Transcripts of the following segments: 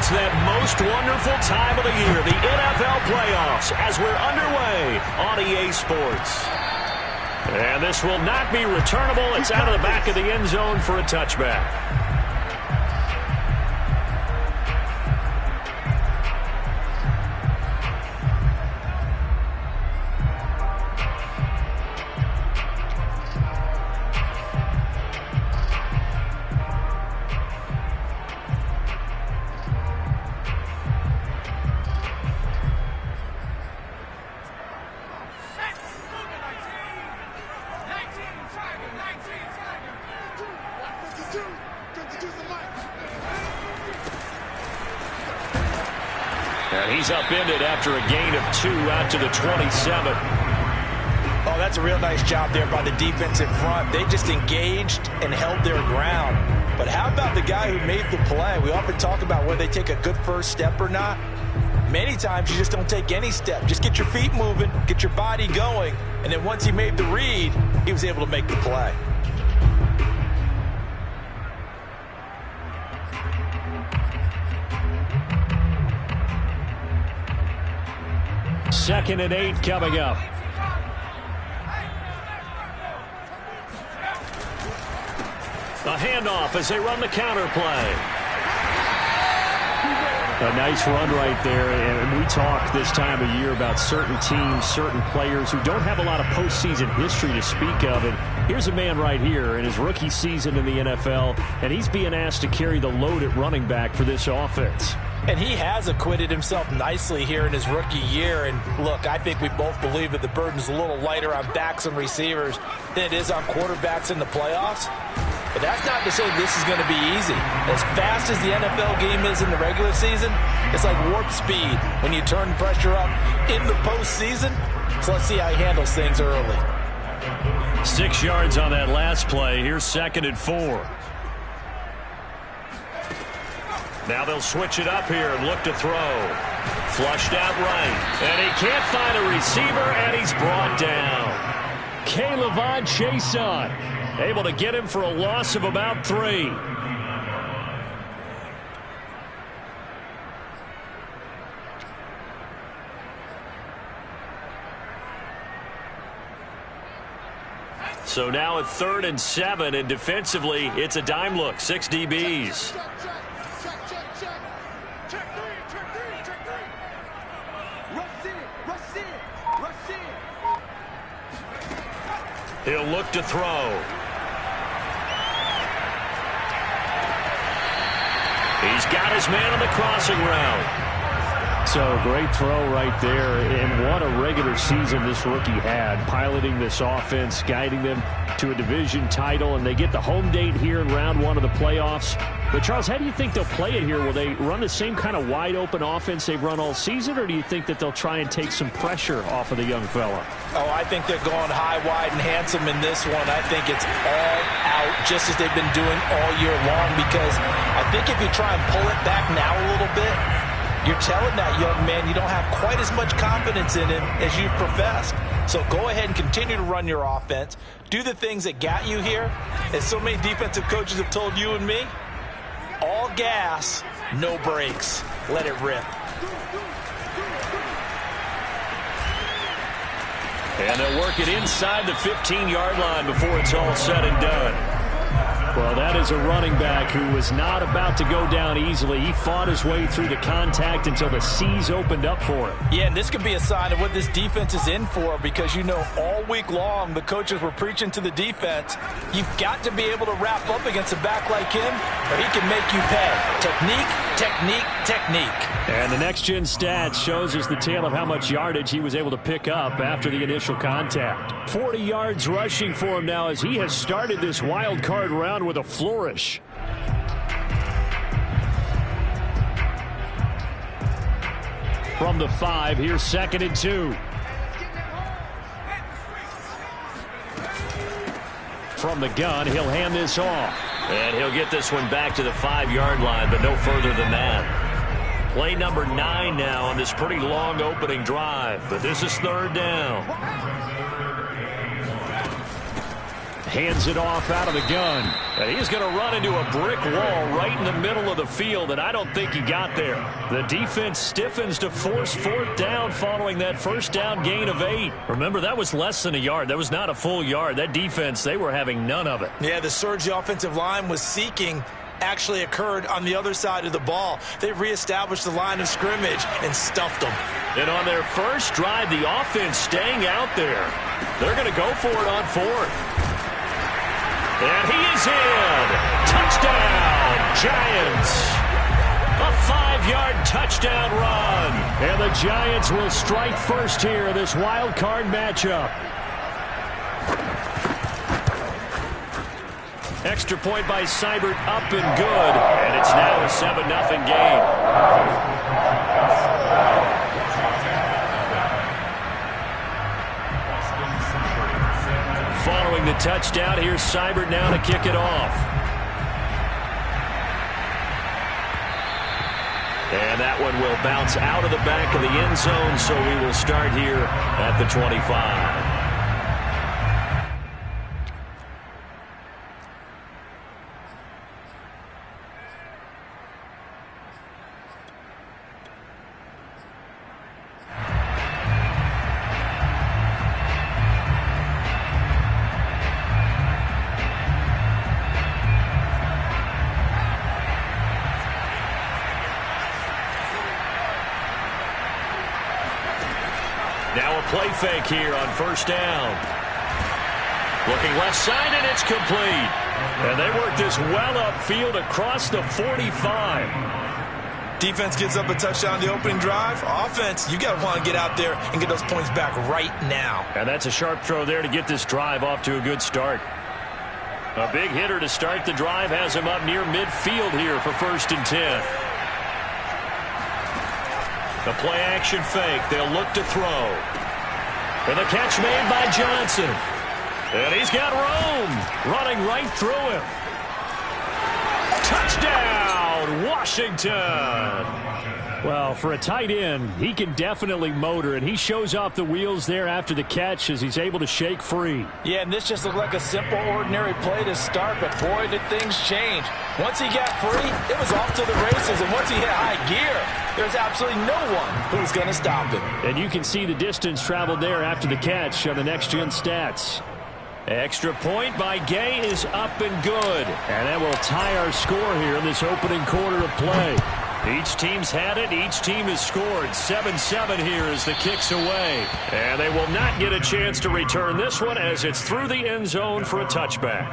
It's that most wonderful time of the year, the NFL playoffs, as we're underway on EA Sports. And this will not be returnable. It's out of the back of the end zone for a touchback. And he's upended after a gain of 2 out to the 27. Oh, that's a real nice job there by the defense in front. They just engaged and held their ground. But how about the guy who made the play? We often talk about whether they take a good first step or not. Many times you just don't take any step. Just get your feet moving, get your body going, and then once he made the read, he was able to make the play. Second and 8 coming up. A handoff as they run the counter play. A nice run right there, and we talk this time of year about certain teams, certain players who don't have a lot of postseason history to speak of. And here's a man right here in his rookie season in the NFL, and he's being asked to carry the load at running back for this offense. And he has acquitted himself nicely here in his rookie year. And look, I think we both believe that the burden's a little lighter on backs and receivers than it is on quarterbacks in the playoffs. But that's not to say this is going to be easy. As fast as the NFL game is in the regular season, it's like warp speed when you turn pressure up in the postseason. So let's see how he handles things early. 6 yards on that last play. Here's 2nd and 4. Now they'll switch it up here and look to throw. Flushed out right. And he can't find a receiver, and he's brought down. K'Lavon Chaisson able to get him for a loss of about 3. So now at 3rd and 7, and defensively, it's a dime look. 6 DBs. He'll look to throw. He's got his man on the crossing route. So great throw right there, and what a regular season this rookie had, piloting this offense, guiding them to a division title, and they get the home date here in round 1 of the playoffs. But, Charles, how do you think they'll play it here? Will they run the same kind of wide-open offense they've run all season, or do you think that they'll try and take some pressure off of the young fella? Oh, I think they're going high, wide, and handsome in this one. I think it's all out, just as they've been doing all year long, because I think if you try and pull it back now a little bit, you're telling that young man you don't have quite as much confidence in him as you've professed. So go ahead and continue to run your offense. Do the things that got you here. As so many defensive coaches have told you and me, all gas, no brakes. Let it rip. And they'll work it inside the 15-yard line before it's all said and done. Well, that is a running back who was not about to go down easily. He fought his way through the contact until the seas opened up for him. Yeah, and this could be a sign of what this defense is in for, because, you know, all week long the coaches were preaching to the defense, you've got to be able to wrap up against a back like him or he can make you pay. Technique, technique, technique. And the next-gen stats shows us the tale of how much yardage he was able to pick up after the initial contact. 40 yards rushing for him now as he has started this wild card round with a flourish. From the 5, here's 2nd and 2. From the gun, he'll hand this off. And he'll get this one back to the 5-yard line, but no further than that. Play number 9 now on this pretty long opening drive, but this is 3rd down. hands it off out of the gun. And he's going to run into a brick wall right in the middle of the field, and I don't think he got there. The defense stiffens to force fourth down following that first down gain of 8. Remember, that was less than a yard. That was not a full yard. That defense, they were having none of it. Yeah, the surge the offensive line was seeking actually occurred on the other side of the ball. They reestablished the line of scrimmage and stuffed them. And on their first drive, the offense staying out there. They're going to go for it on fourth. And he is in. Touchdown, Giants. A 5-yard touchdown run. And the Giants will strike first here in this wild card matchup. Extra point by Seibert, up and good. And it's now a 7-0 game. Following the touchdown, here's Seibert now to kick it off. And that one will bounce out of the back of the end zone, so we will start here at the 25. Now a play fake here on first down. Looking left side, and it's complete. And they work this well upfield across the 45. Defense gives up a touchdown the opening drive. Offense, you got to want to get out there and get those points back right now. And that's a sharp throw there to get this drive off to a good start. A big hitter to start the drive has him up near midfield here for 1st and 10. The play-action fake. They'll look to throw. And the catch made by Johnson. And he's got Rome running right through him. Touchdown, Washington. Well, for a tight end, he can definitely motor, and he shows off the wheels there after the catch as he's able to shake free. Yeah, and this just looked like a simple, ordinary play to start, but boy, did things change. Once he got free, it was off to the races, and once he hit high gear, there's absolutely no one who's going to stop him. And you can see the distance traveled there after the catch on the next-gen stats. Extra point by Gay is up and good. And that will tie our score here in this opening quarter of play. Each team's had it. Each team has scored. 7-7 here as the kick's away. And they will not get a chance to return this one as it's through the end zone for a touchback.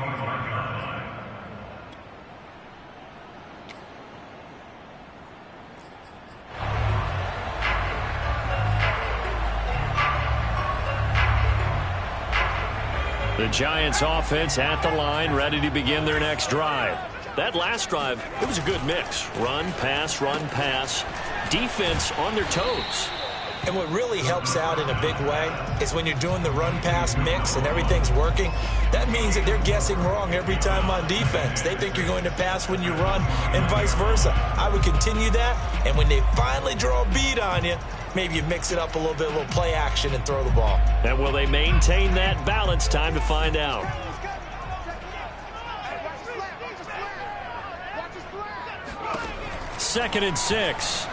The Giants offense at the line, ready to begin their next drive. That last drive, it was a good mix. Run, pass, defense on their toes. And what really helps out in a big way is when you're doing the run-pass mix and everything's working, that means that they're guessing wrong every time on defense. They think you're going to pass when you run and vice versa. I would continue that, and when they finally draw a bead on you, maybe you mix it up a little bit, a little play action, and throw the ball. And will they maintain that balance? Time to find out. Second and 6.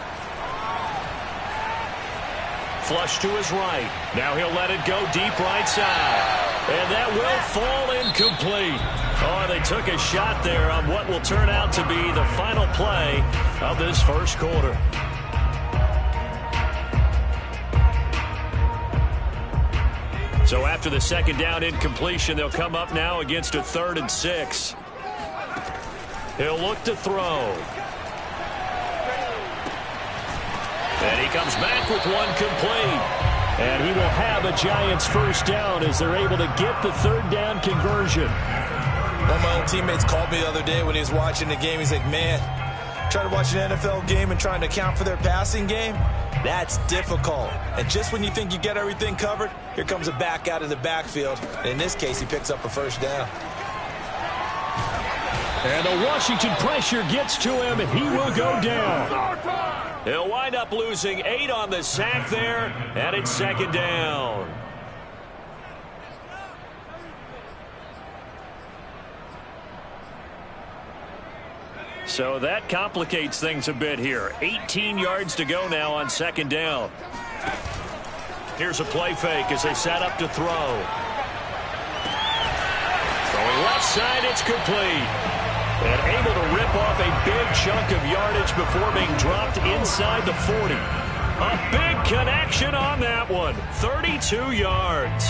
Flush to his right. Now he'll let it go deep right side. And that will fall incomplete. Oh, they took a shot there on what will turn out to be the final play of this first quarter. So after the second down incompletion, they'll come up now against a 3rd and 6. He'll look to throw. And he comes back with one complete. And he will have a Giants first down as they're able to get the 3rd down conversion. One of my own teammates called me the other day when he was watching the game. He's like, man, trying to watch an NFL game and trying to account for their passing game, that's difficult. And just when you think you get everything covered, here comes a back out of the backfield. And in this case, he picks up a first down. And the Washington pressure gets to him, and he will go down. He'll wind up losing 8 on the sack there, and it's 2nd down. So that complicates things a bit here. 18 yards to go now on second down. Here's a play fake as they set up to throw. Throwing left side, it's complete. And able to rip off a big chunk of yardage before being dropped inside the 40. A big connection on that one. 32 yards.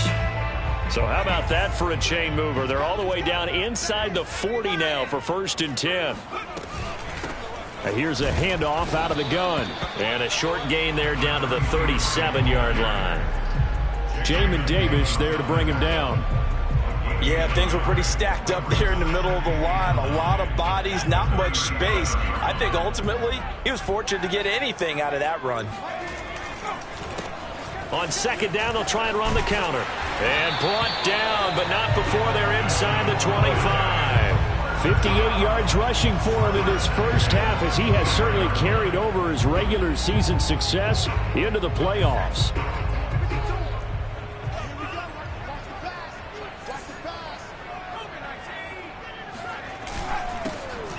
So how about that for a chain mover? They're all the way down inside the 40 now for 1st and 10. Here's a handoff out of the gun. And a short gain there down to the 37-yard line. Jamin Davis there to bring him down. Yeah, things were pretty stacked up there in the middle of the line. A lot of bodies, not much space. I think ultimately he was fortunate to get anything out of that run. On second down, they'll try and run the counter. And brought down, but not before they're inside the 25. 58 yards rushing for him in this first half, as he has certainly carried over his regular season success into the playoffs.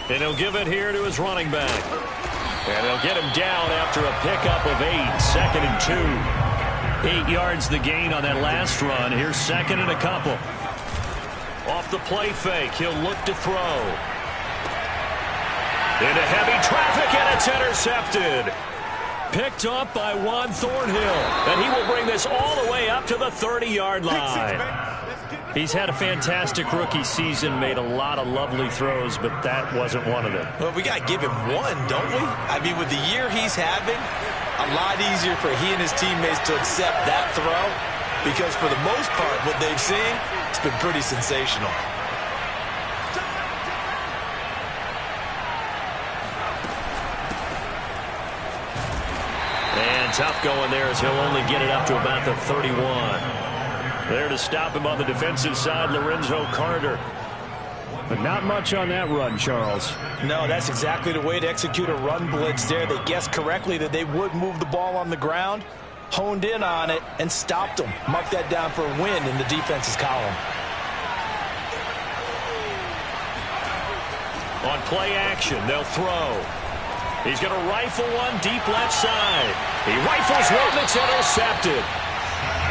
And he'll give it here to his running back. And they'll get him down after a pickup of 8, 2nd and 2. 8 yards the gain on that last run. Here's 2nd and a couple. Off the play fake, he'll look to throw. Into heavy traffic, and it's intercepted. Picked up by Juan Thornhill. And he will bring this all the way up to the 30-yard line. He's had a fantastic rookie season, made a lot of lovely throws, but that wasn't one of them. Well, we got to give him one, don't we? I mean, with the year he's having, a lot easier for he and his teammates to accept that throw, because for the most part, what they've seen, it's been pretty sensational. And tough going there as he'll only get it up to about the 31. There to stop him on the defensive side, Lorenzo Carter. But not much on that run, Charles. No, that's exactly the way to execute a run blitz there. They guessed correctly that they would move the ball on the ground, honed in on it, and stopped them. Mark that down for a win in the defense's column. On play action, they'll throw. He's going to rifle one deep left side. He rifles one that's intercepted.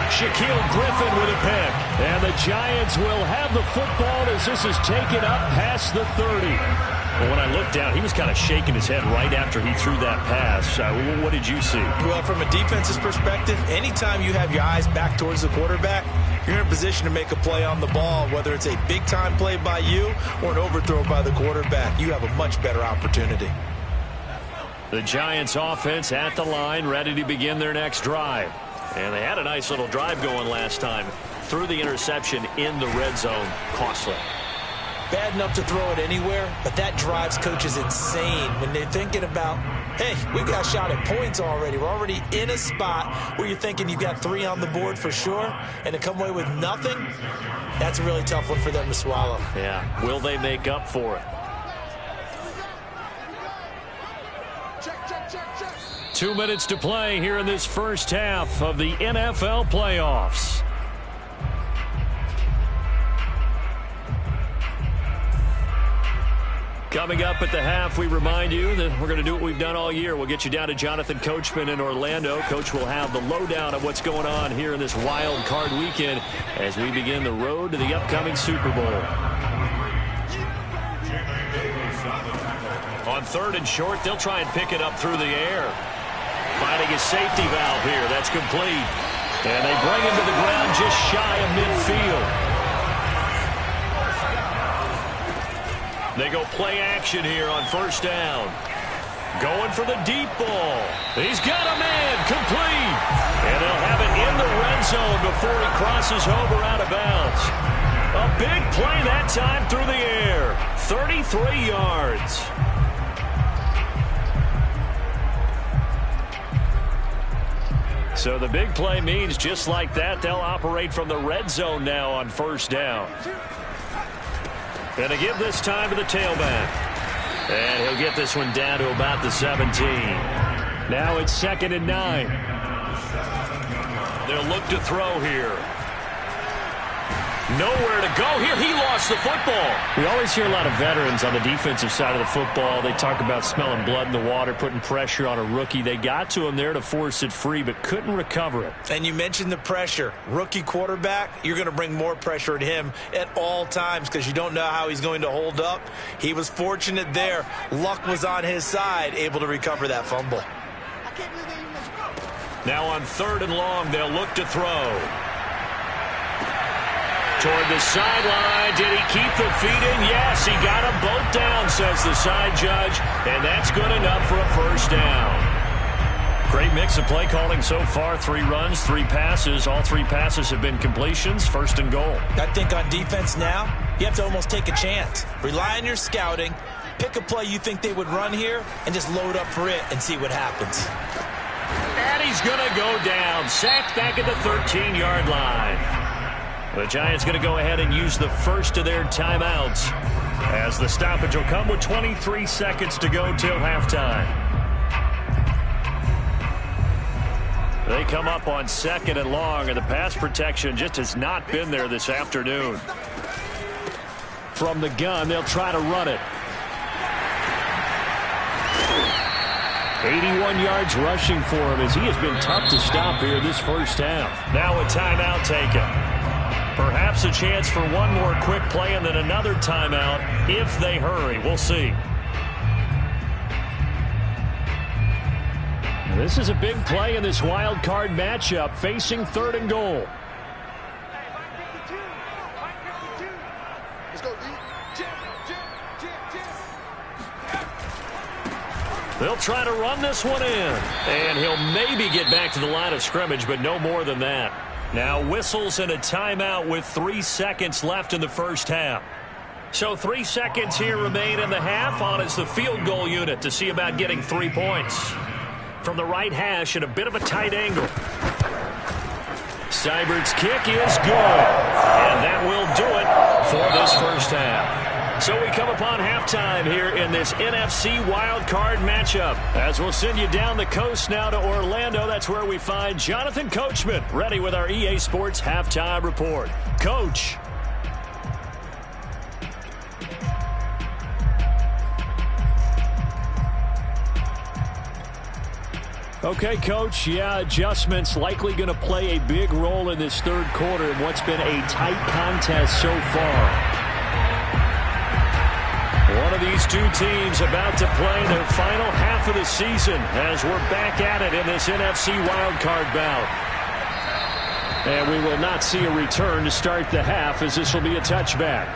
Shaquille Griffin with a pick. And the Giants will have the football as this is taken up past the 30. Well, when I looked down, he was kind of shaking his head right after he threw that pass. What did you see? Well, from a defense's perspective, anytime you have your eyes back towards the quarterback, you're in a position to make a play on the ball, whether it's a big-time play by you or an overthrow by the quarterback. You have a much better opportunity. The Giants offense at the line, ready to begin their next drive. And they had a nice little drive going last time. Threw the interception in the red zone. Costly. Bad enough to throw it anywhere, but that drives coaches insane when they're thinking about, hey, we got shot at points already. We're already in a spot where you're thinking you've got 3 on the board for sure, and to come away with nothing, that's a really tough one for them to swallow. Yeah. Will they make up for it? 2 minutes to play here in this first half of the NFL playoffs. Coming up at the half, we remind you that we're going to do what we've done all year. We'll get you down to Jonathan Coachman in Orlando. Coach will have the lowdown of what's going on here in this wild card weekend as we begin the road to the upcoming Super Bowl. On 3rd and short, they'll try and pick it up through the air. Finding his safety valve here. That's complete. And they bring him to the ground just shy of midfield. They go play action here on 1st down. Going for the deep ball. He's got a man. Complete. And they'll have it in the red zone before he crosses over out of bounds. A big play that time through the air. 33 yards. So the big play means just like that, they'll operate from the red zone now on 1st down. And to give this time to the tailback. And he'll get this one down to about the 17. Now it's 2nd and 9. They'll look to throw here. Nowhere to go here. He lost the football. We always hear a lot of veterans on the defensive side of the football. They talk about smelling blood in the water, putting pressure on a rookie. They got to him there to force it free, but couldn't recover it. And you mentioned the pressure. Rookie quarterback, you're going to bring more pressure at him at all times because you don't know how he's going to hold up. He was fortunate there. Luck was on his side, able to recover that fumble. Now on 3rd and long, they'll look to throw. Toward the sideline. Did he keep the feet in? Yes, he got them both down, says the side judge. And that's good enough for a first down. Great mix of play calling so far. 3 runs, 3 passes. All 3 passes have been completions. 1st and goal. I think on defense now, you have to almost take a chance. Rely on your scouting. Pick a play you think they would run here and just load up for it and see what happens. And he's going to go down. Sacked back at the 13-yard line. The Giants going to go ahead and use the first of their timeouts as the stoppage will come with 23 seconds to go till halftime. They come up on 2nd and long, and the pass protection just has not been there this afternoon. From the gun, they'll try to run it. 81 yards rushing for him as he has been tough to stop here this first half. Now a timeout taken. Perhaps a chance for one more quick play and then another timeout if they hurry. We'll see. This is a big play in this wild card matchup facing 3rd and goal. They'll try to run this one in. And he'll maybe get back to the line of scrimmage, but no more than that. Now whistles and a timeout with 3 seconds left in the first half. So 3 seconds here remain in the half. On is the field goal unit to see about getting 3 points. From the right hash at a bit of a tight angle. Seibert's kick is good. And that will do it for this first half. So we come upon halftime here in this NFC wildcard matchup. As we'll send you down the coast now to Orlando, that's where we find Jonathan Coachman, ready with our EA Sports Halftime Report. Coach. Okay, Coach, adjustments likely going to play a big role in this 3rd quarter in what's been a tight contest so far. One of these 2 teams about to play their final half of the season as we're back at it in this NFC wildcard bout. And we will not see a return to start the half as this will be a touchback.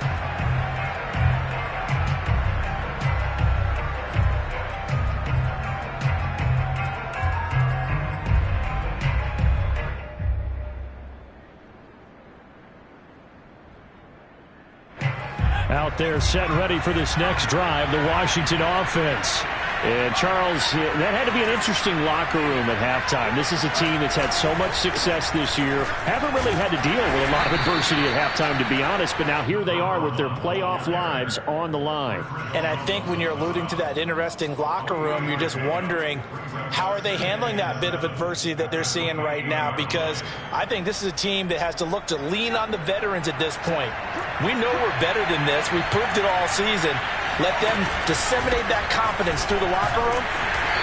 Out there set and ready for this next drive, the Washington offense. And, Charles, that had to be an interesting locker room at halftime. This is a team that's had so much success this year. Haven't really had to deal with a lot of adversity at halftime, to be honest. But now here they are with their playoff lives on the line. And I think when you're alluding to that interesting locker room, you're just wondering, how are they handling that bit of adversity that they're seeing right now? Because I think this is a team that has to look to lean on the veterans at this point. We know we're better than this. We've proved it all season. Let them disseminate that confidence through the locker room.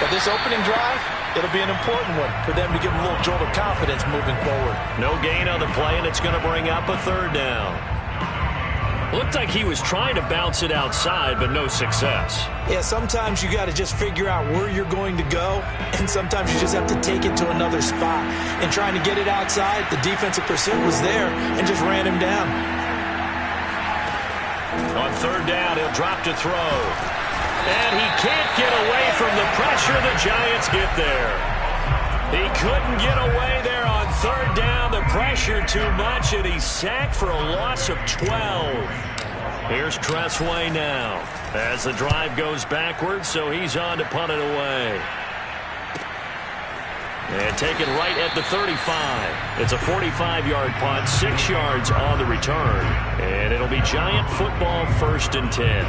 But this opening drive, it'll be an important one for them to give them a little jolt of confidence moving forward. No gain on the play, and it's going to bring up a 3rd down. Looked like he was trying to bounce it outside, but no success. Yeah, sometimes you got to just figure out where you're going to go, and sometimes you just have to take it to another spot. And trying to get it outside, the defensive pursuit was there and just ran him down. On 3rd down, he'll drop to throw. And he can't get away from the pressure. The Giants get there. He couldn't get away there on 3rd down. The pressure too much, and he's sacked for a loss of 12. Here's Tressway now as the drive goes backwards, so he's on to punt it away. And taken right at the 35. It's a 45-yard punt, 6 yards on the return. And it'll be Giant football, 1st and 10.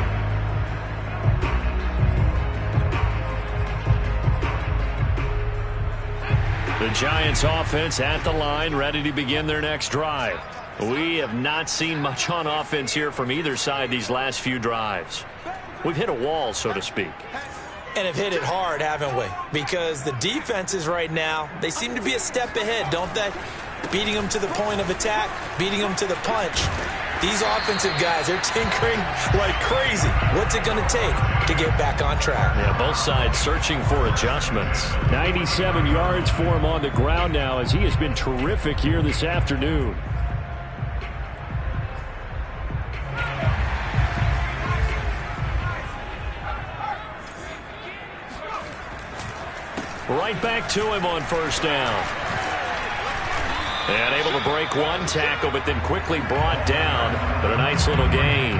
The Giants offense at the line, ready to begin their next drive. We have not seen much on offense here from either side these last few drives. We've hit a wall, so to speak. And have hit it hard, haven't we? Because the defenses right now, they seem to be a step ahead, don't they? Beating them to the point of attack, beating them to the punch. These offensive guys are tinkering like crazy. What's it going to take to get back on track? Yeah, both sides searching for adjustments. 97 yards for him on the ground now as he has been terrific here this afternoon. Right back to him on first down. And able to break one tackle, but then quickly brought down. But a nice little gain.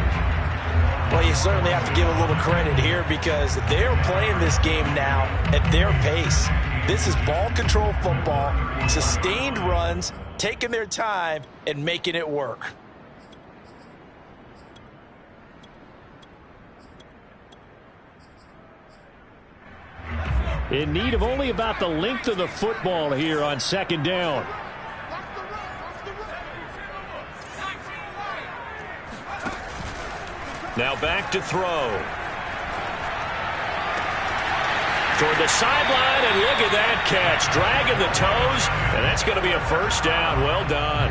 Well, you certainly have to give a little credit here because they're playing this game now at their pace. This is ball control football, sustained runs, taking their time and making it work. In need of only about the length of the football here on second down. Now back to throw. Toward the sideline, and look at that catch. Dragging the toes, and that's going to be a first down. Well done.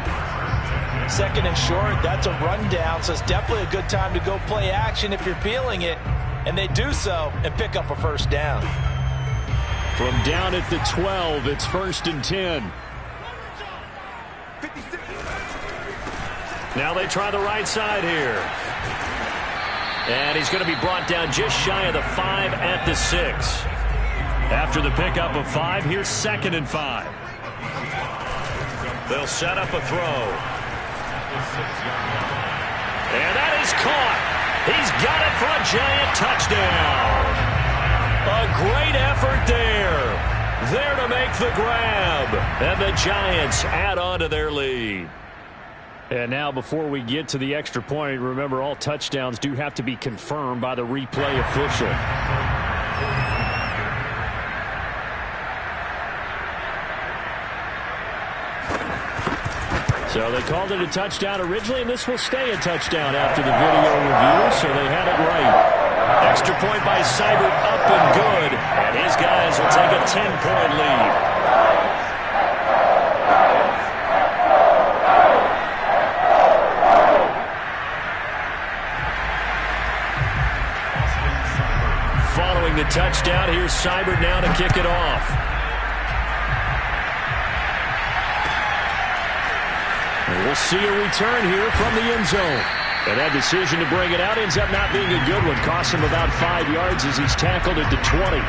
Second and short, that's a rundown, so it's definitely a good time to go play action if you're feeling it. And they do so and pick up a first down. From down at the 12, it's first and 10. Now they try the right side here. And he's going to be brought down just shy of the 5 at the 6. After the pickup of 5, here's second and 5. They'll set up a throw. And that is caught. He's got it for a giant touchdown. A great effort there. There to make the grab. And the Giants add on to their lead. And now before we get to the extra point, remember all touchdowns do have to be confirmed by the replay official. So they called it a touchdown originally, and this will stay a touchdown after the video review, so they had it right. Extra point by Seibert, up and good. And his guys will take a 10-point lead. Following the touchdown, here's Seibert now to kick it off. And we'll see a return here from the end zone. And that decision to bring it out ends up not being a good one. Costs him about 5 yards as he's tackled at the 20.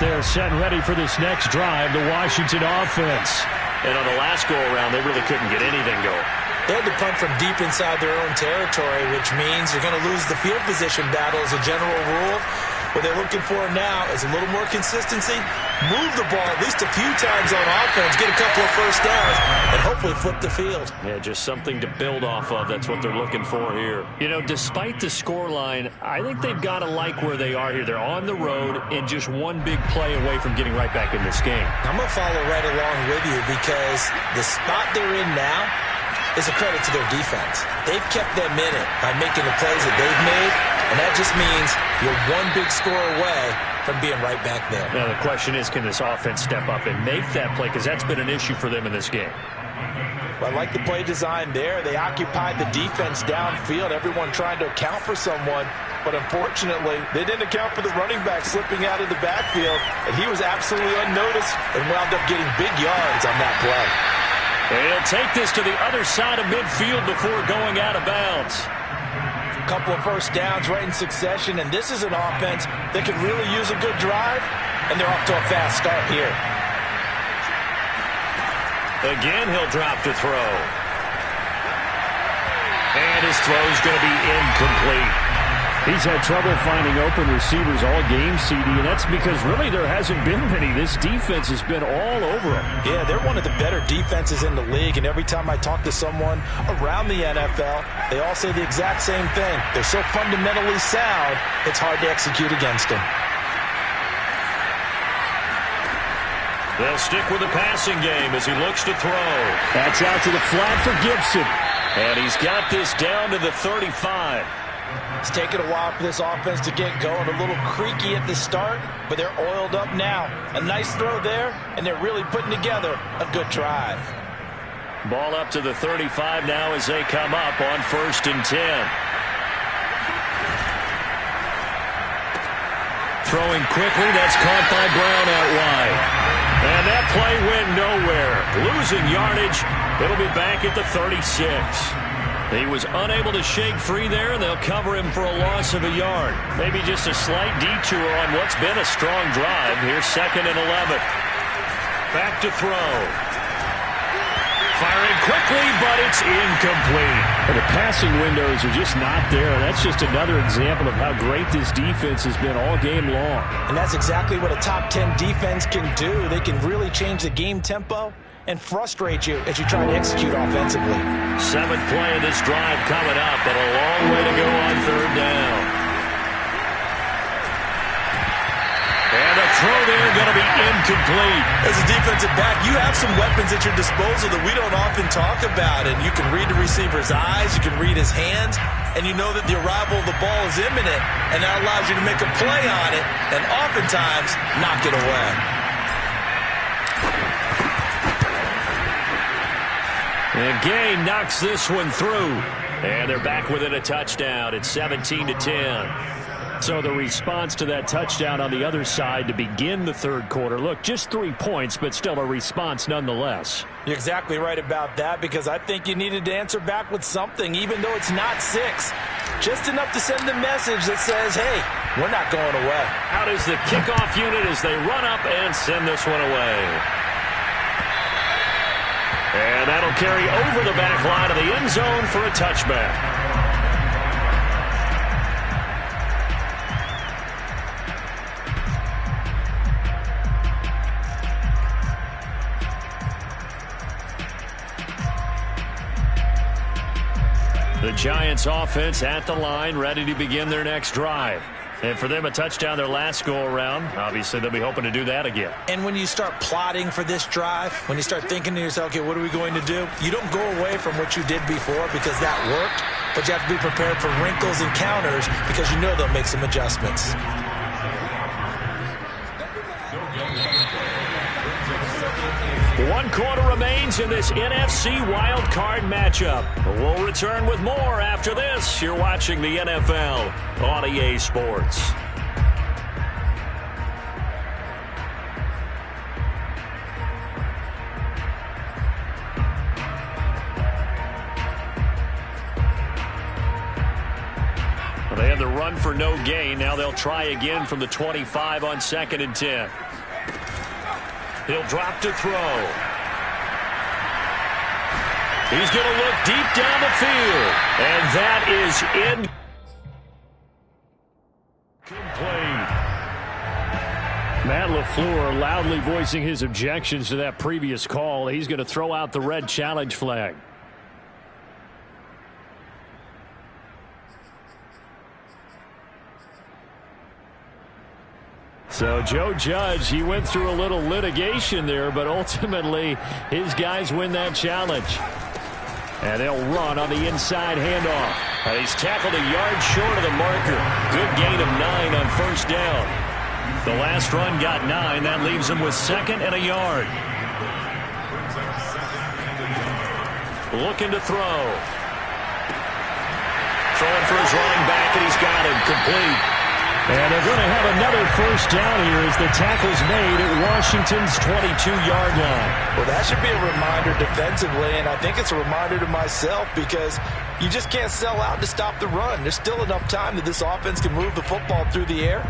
They're set and ready for this next drive, the Washington offense. And on the last go-around, they really couldn't get anything going. They had to punt from deep inside their own territory, which means you're going to lose the field position battle as a general rule. What they're looking for now is a little more consistency, move the ball at least a few times on offense, get a couple of first downs, and hopefully flip the field. Yeah, just something to build off of. That's what they're looking for here. You know, despite the scoreline, I think they've got to like where they are here. They're on the road and just one big play away from getting right back in this game. I'm going to follow right along with you because the spot they're in now is a credit to their defense. They've kept them in it by making the plays that they've made, and that just means you're one big score away from being right back there. Now, the question is, can this offense step up and make that play? Because that's been an issue for them in this game. Well, I like the play design there. They occupied the defense downfield, everyone trying to account for someone. But unfortunately, they didn't account for the running back slipping out of the backfield, and he was absolutely unnoticed and wound up getting big yards on that play. He'll take this to the other side of midfield before going out of bounds. A couple of first downs right in succession, and this is an offense that could really use a good drive, and they're off to a fast start here. Again, he'll drop to throw. And his throw is going to be incomplete. He's had trouble finding open receivers all game, CD, and that's because really there hasn't been many. This defense has been all over him. Yeah, they're one of the better defenses in the league, and every time I talk to someone around the NFL, they all say the exact same thing. They're so fundamentally sound, it's hard to execute against them. They'll stick with the passing game as he looks to throw. That's out to the flat for Gibson. And he's got this down to the 35. It's taken a while for this offense to get going. A little creaky at the start, but they're oiled up now. A nice throw there, and they're really putting together a good drive. Ball up to the 35 now as they come up on 1st and 10. Throwing quickly, that's caught by Brown out wide. And that play went nowhere. Losing yardage. It'll be back at the 36. He was unable to shake free there, and they'll cover him for a loss of a yard. Maybe just a slight detour on what's been a strong drive. Here's 2nd and 11. Back to throw. Firing quickly, but it's incomplete. And the passing windows are just not there. That's just another example of how great this defense has been all game long. And that's exactly what a top 10 defense can do. They can really change the game tempo and frustrate you as you try to execute offensively. 7th play of this drive coming up, but a long way to go on 3rd down. And a throw there going to be incomplete. As a defensive back, you have some weapons at your disposal that we don't often talk about. And you can read the receiver's eyes, you can read his hands, and you know that the arrival of the ball is imminent, and that allows you to make a play on it and oftentimes knock it away. And Gay knocks this one through. And they're back within a touchdown. It's 17-10. So the response to that touchdown on the other side to begin the 3rd quarter. Look, just 3 points, but still a response nonetheless. You're exactly right about that, because I think you needed to answer back with something, even though it's not 6. Just enough to send the message that says, hey, we're not going away. Out is the kickoff unit as they run up and send this one away. And that'll carry over the back line of the end zone for a touchback. The Giants offense at the line, ready to begin their next drive. And for them, a touchdown their last go-around. Obviously, they'll be hoping to do that again. And when you start plotting for this drive, when you start thinking to yourself, okay, what are we going to do? You don't go away from what you did before because that worked, but you have to be prepared for wrinkles and counters because you know they'll make some adjustments. One quarter remains in this NFC wildcard matchup. We'll return with more after this. You're watching the NFL on EA Sports. They have the run for no gain. Now they'll try again from the 25 on 2nd and 10. He'll drop to throw. He's going to look deep down the field. And that is incomplete. Matt LaFleur loudly voicing his objections to that previous call. He's going to throw out the red challenge flag. So Joe Judge, he went through a little litigation there, but ultimately his guys win that challenge. And they'll run on the inside handoff. He's tackled a yard short of the marker. Good gain of 9 on 1st down. The last run got 9. That leaves him with 2nd and a yard. Looking to throw. Throwing for his running back, and he's got him complete. And they're going to have another 1st down here as the tackle's made at Washington's 22-yard line. Well, that should be a reminder defensively, and I think it's a reminder to myself because you just can't sell out to stop the run. There's still enough time that this offense can move the football through the air,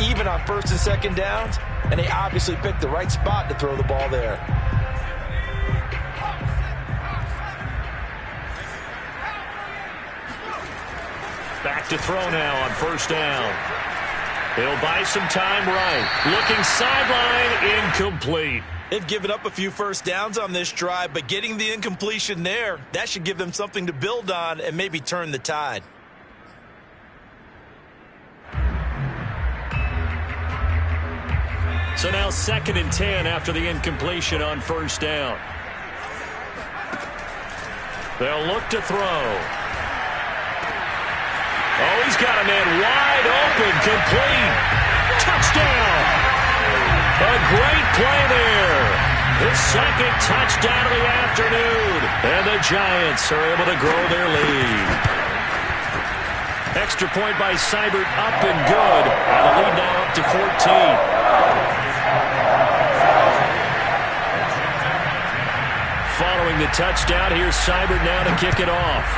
even on 1st and 2nd downs, and they obviously picked the right spot to throw the ball there. Back to throw now on first down. He'll buy some time right. Looking sideline, incomplete. They've given up a few first downs on this drive, but getting the incompletion there, that should give them something to build on and maybe turn the tide. So now 2nd and 10 after the incompletion on first down. They'll look to throw. Oh, he's got a man wide open, complete. Touchdown! A great play there. His 2nd touchdown of the afternoon. And the Giants are able to grow their lead. Extra point by Seibert, up and good. And the lead now up to 14. Following the touchdown, here's Seibert now to kick it off.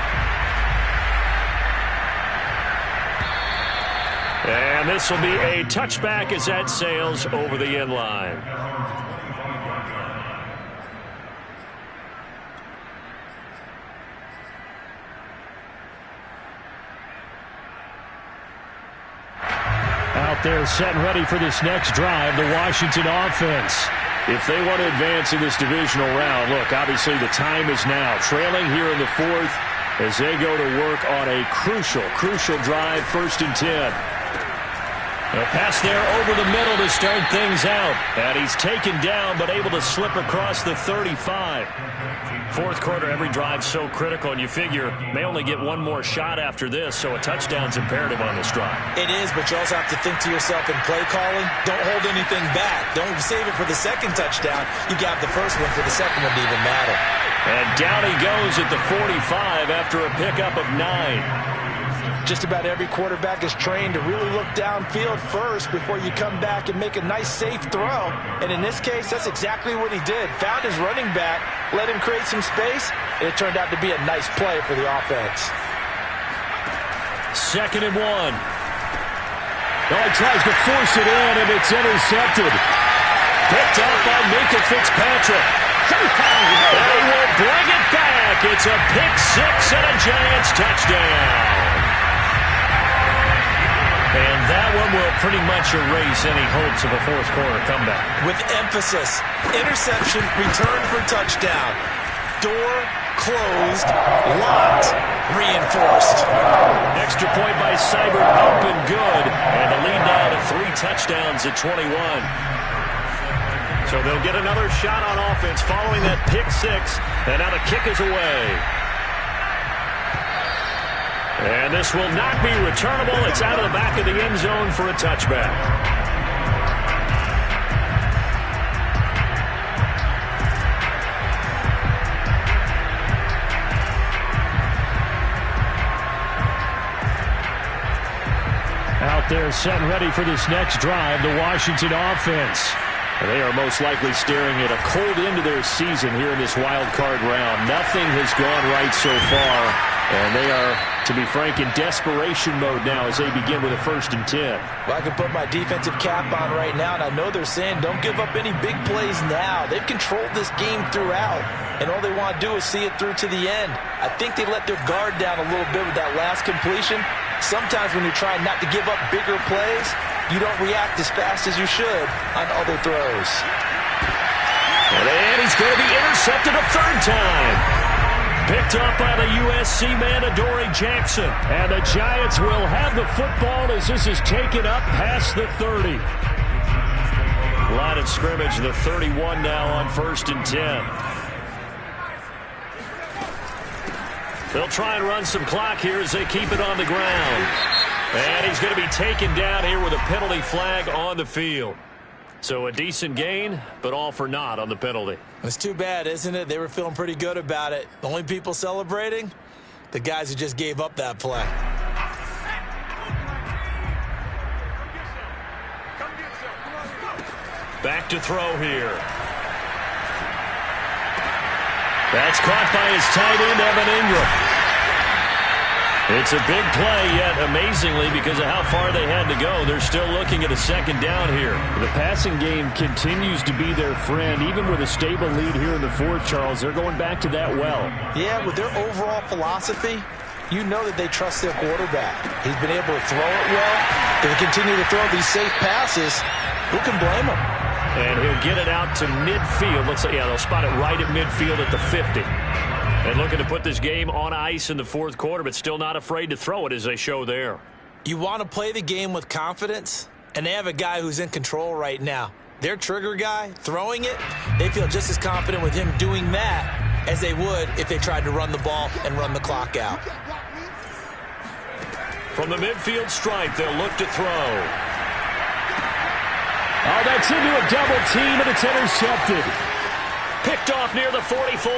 And this will be a touchback as that sails over the end line. Out there set and ready for this next drive, the Washington offense. If they want to advance in this divisional round, look, obviously the time is now. Trailing here in the 4th as they go to work on a crucial drive, 1st and 10. A pass there over the middle to start things out. And he's taken down but able to slip across the 35. 4th quarter, every drive so critical, and you figure may only get one more shot after this, so a touchdown's imperative on this drive. It is, but you also have to think to yourself in play calling, don't hold anything back. Don't save it for the 2nd touchdown. You got the 1st one for the 2nd one to even matter. And down he goes at the 45 after a pickup of 9. Just about every quarterback is trained to really look downfield first before you come back and make a nice, safe throw. And in this case, that's exactly what he did. Found his running back, let him create some space, and it turned out to be a nice play for the offense. 2nd and 1. Oh, he tries to force it in, and it's intercepted. Picked up by Minkah Fitzpatrick. And he will bring it back. It's a pick 6 and a Giants touchdown. And that one will pretty much erase any hopes of a 4th quarter comeback. With emphasis, interception, return for touchdown. Door closed, locked, reinforced. Extra point by Seibert, up and good. And the lead now to 3 touchdowns at 21. So they'll get another shot on offense following that pick 6. And now the kick is away. And this will not be returnable. It's out of the back of the end zone for a touchback. Out there set and ready for this next drive, the Washington offense. They are most likely staring at a cold end to their season here in this wild card round. Nothing has gone right so far. And they are, to be frank, in desperation mode now as they begin with a 1st and 10. Well, I can put my defensive cap on right now, and I know they're saying don't give up any big plays now. They've controlled this game throughout, and all they want to do is see it through to the end. I think they let their guard down a little bit with that last completion. Sometimes when you're trying not to give up bigger plays, you don't react as fast as you should on other throws. And he's going to be intercepted a 3rd time. Picked up by the USC man, Adoree Jackson. And the Giants will have the football as this is taken up past the 30. Line of scrimmage, the 31 now on 1st and 10. They'll try and run some clock here as they keep it on the ground. And he's going to be taken down here with a penalty flag on the field. So a decent gain, but all for naught on the penalty. It's too bad, isn't it? They were feeling pretty good about it. The only people celebrating? The guys who just gave up that play. Back to throw here. That's caught by his tight end, Evan Ingram. It's a big play, yet amazingly, because of how far they had to go, they're still looking at a 2nd down here. The passing game continues to be their friend, even with a stable lead here in the 4th, Charles. They're going back to that well. Yeah, with their overall philosophy, you know that they trust their quarterback. He's been able to throw it well. If they continue to throw these safe passes, who can blame him? And he'll get it out to midfield. Let's say, yeah, they'll spot it right at midfield at the 50. And looking to put this game on ice in the fourth quarter, but still not afraid to throw it as they show there. You want to play the game with confidence, and they have a guy who's in control right now. Their trigger guy, throwing it, they feel just as confident with him doing that as they would if they tried to run the ball and run the clock out. From the midfield stripe, they'll look to throw. Oh, that's into a double team, and it's intercepted. Picked off near the 44.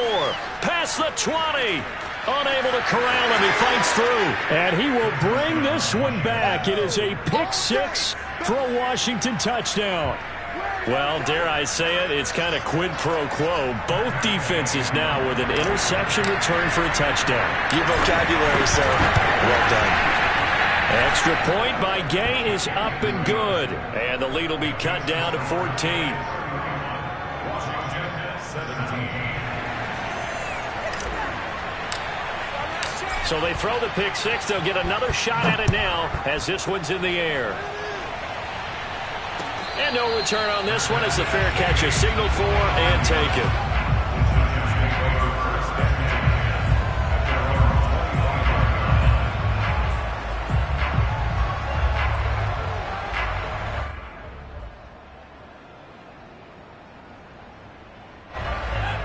Past the 20. Unable to corral him. He fights through. And he will bring this one back. It is a pick six for a Washington touchdown. Well, dare I say it, it's kind of quid pro quo. Both defenses now with an interception return for a touchdown. Your vocabulary, sir. Well done. Extra point by Gay is up and good. And the lead will be cut down to 14. So they throw the pick six. They'll get another shot at it now as this one's in the air. And no return on this one as the fair catch is signaled for and taken.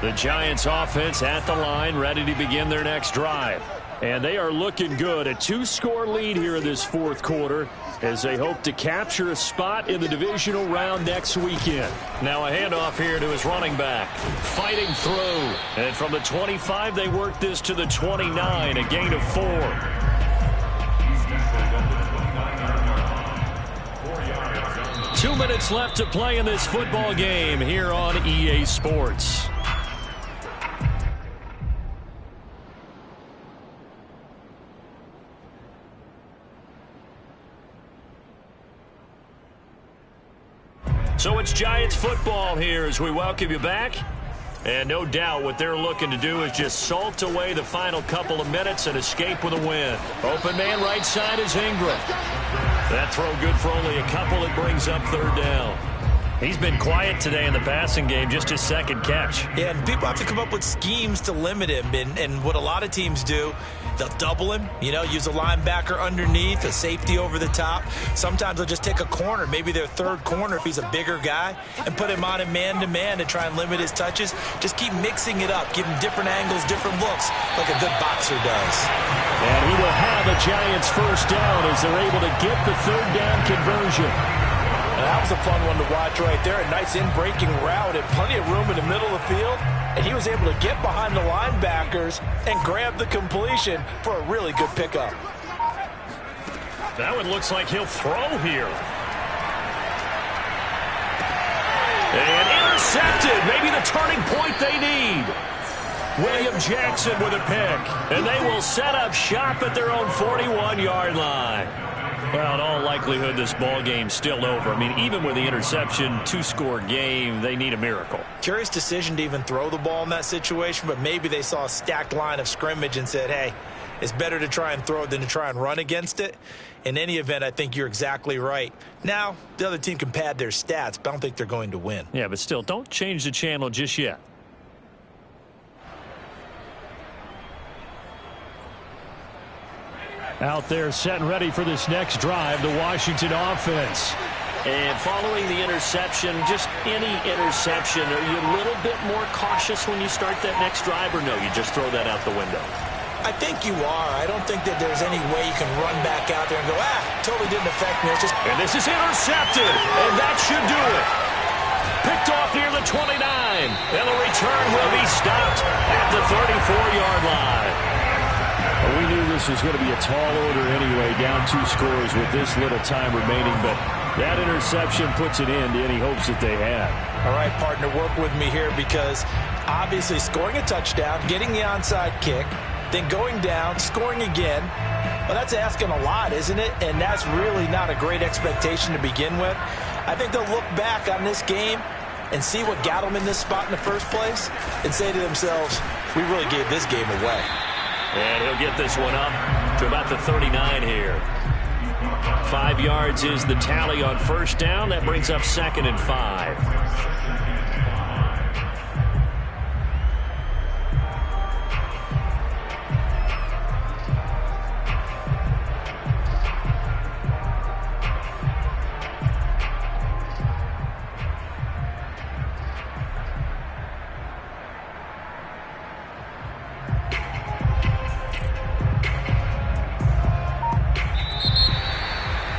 The Giants offense at the line, ready to begin their next drive. And they are looking good. A two-score lead here in this fourth quarter as they hope to capture a spot in the divisional round next weekend. Now a handoff here to his running back. Fighting through. And from the 25, they work this to the 29, a gain of 4. Two minutes left to play in this football game here on EA Sports. So it's Giants football here as we welcome you back. And no doubt what they're looking to do is just salt away the final couple of minutes and escape with a win. Open man right side is Ingram. That throw good for only a couple. It brings up third down. He's been quiet today in the passing game, just his second catch. Yeah, and people have to come up with schemes to limit him. And what a lot of teams do, they'll double him, use a linebacker underneath, a safety over the top. Sometimes they'll just take a corner, maybe their third corner if he's a bigger guy, and put him on a man-to-man to try and limit his touches. Just keep mixing it up, give him different angles, different looks, like a good boxer does. And he will have a Giants first down as they're able to get the third down conversion. And that was a fun one to watch right there. A nice in-breaking route and plenty of room in the middle of the field. And he was able to get behind the linebackers and grab the completion for a really good pickup. That one looks like he'll throw here. And intercepted. Maybe the turning point they need. William Jackson with a pick. And they will set up shop at their own 41-yard line. Well, in all likelihood, this ball game's still over. I mean, even with the interception, two-score game, they need a miracle. Curious decision to even throw the ball in that situation, but maybe they saw a stacked line of scrimmage and said, hey, it's better to try and throw it than to try and run against it. In any event, I think you're exactly right. Now, the other team can pad their stats, but I don't think they're going to win. Yeah, but still, don't change the channel just yet. Out there set and ready for this next drive, the Washington offense. And following the interception, just any interception, are you a little bit more cautious when you start that next drive, or no, you just throw that out the window? I think you are. I don't think that there's any way you can run back out there and go, totally didn't affect me. It's just... And this is intercepted, and that should do it. Picked off near the 29, and the return will be stopped at the 34-yard line. We knew this was going to be a tall order anyway, down 2 scores with this little time remaining, but that interception puts an end to any hopes that they had. All right, partner, work with me here because obviously scoring a touchdown, getting the onside kick, then going down, scoring again, well, that's asking a lot, isn't it? And that's really not a great expectation to begin with. I think they'll look back on this game and see what got them in this spot in the first place and say to themselves, we really gave this game away. And he'll get this one up to about the 39 here. 5 yards is the tally on first down. That brings up 2nd and 5.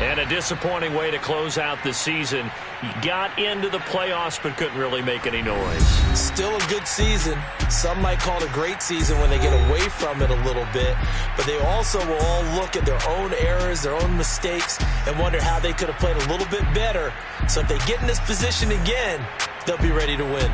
And a disappointing way to close out the season. You got into the playoffs but couldn't really make any noise. Still a good season. Some might call it a great season when they get away from it a little bit. But they also will all look at their own errors, their own mistakes, and wonder how they could have played a little bit better. So if they get in this position again, they'll be ready to win.